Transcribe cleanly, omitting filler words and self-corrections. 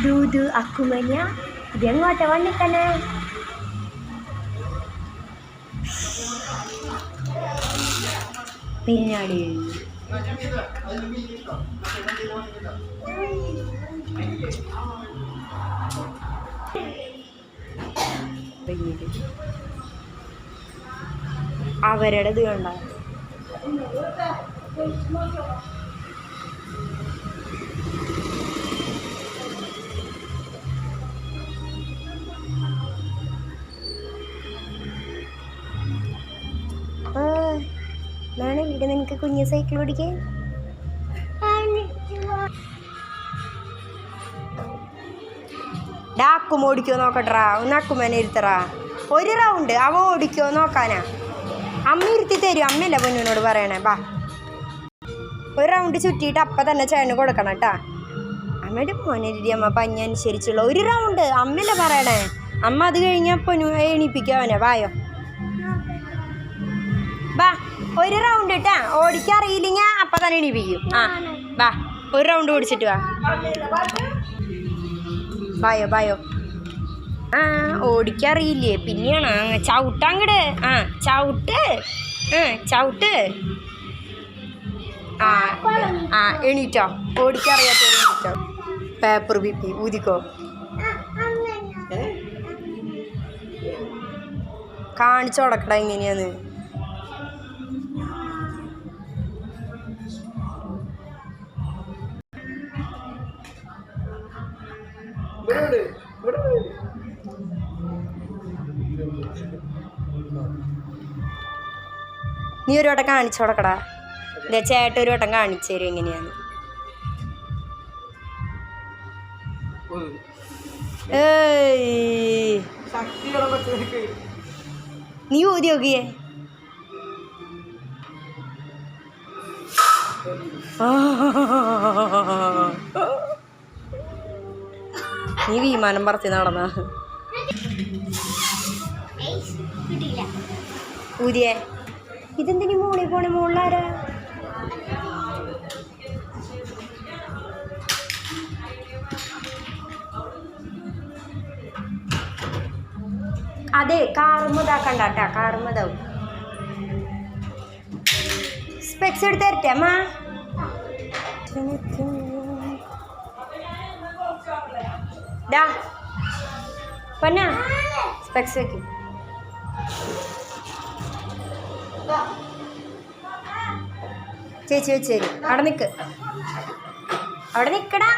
Dudu aku banyak dia ngota wanita kana പിന്നാടി അവരുടെ ഇത് കണ്ട ഇവിടെ നിനക്ക് കുഞ്ഞ് സൈക്കിൾ ഓടിക്കാൻ ഡാക്കും ഓടിക്കോ നോക്കട്ടെറാ ഒന്ന് അക്കുമനെ ഇരുത്തറാ ഒരു റൗണ്ട് അവ ഓടിക്കോ നോക്കാനാ അമ്മ ഇരുത്തി തരും അമ്മയല്ല പൊന്നിനോട് പറയണേ ബാ ഒരു റൗണ്ട് ചുറ്റിയിട്ട് അപ്പം തന്നെ ചേട്ടന് കൊടുക്കണം കേട്ടാ അമ്മയുടെ മോനരി അമ്മ പഞ്ഞ അനുസരിച്ചുള്ള ഒരു റൗണ്ട് അമ്മയല്ലേ പറയണേ അമ്മ അത് കഴിഞ്ഞാൽ പൊന്നു എണീപ്പിക്കാവനെ വായോ ബാ ഒരു റൗണ്ട് ഇട്ടാ ഓടിക്കറിയില്ലെങ്കിൽ അപ്പം തന്നെ എണീപ്പിക്കും ആ ബാ ഒരു റൗണ്ട് ഓടിച്ചിട്ട് വാ ബായോ ബായോ ആ ഓടിക്കറിയില്ലേ പിന്നെയാണ് ചവിട്ടാങ്കട് ആ ചവിട്ട് ചവിട്ട് ആ ആ എണീറ്റോ ഓടിക്കറിയാത്ത എണീറ്റോ പേപ്പർ ബിപ്പി ഊതിക്കോ കാണിച്ചു കൊടുക്കട എങ്ങനെയാന്ന് നീ ഒരു വട്ടം കാണിച്ചു കൊടുക്കടാ എൻ്റെ ചേട്ടൻ ഒരു വട്ടം കാണിച്ചു തരും എങ്ങനെയാന്ന് നീ ഊതി നോക്കിയേ നീ വിമാനം പറത്തി നടന്ന ഊതിയേ ഇതെന്തിനീ മോളിൽ പോണേ മോളിലാരാ അതെ കാറുമ്പതാക്കണ്ട കേട്ടാ കാറുമ്പതാവും സ്പെക്സ് എടുത്ത് തരട്ടെ അമ്മ ഡാ പൊന്നാ സ്പെക്സ് വെക്ക് ചേച്ചി വെച്ചേരി അവിടെ നിൽക്ക് അവിടെ നിൽക്കടാ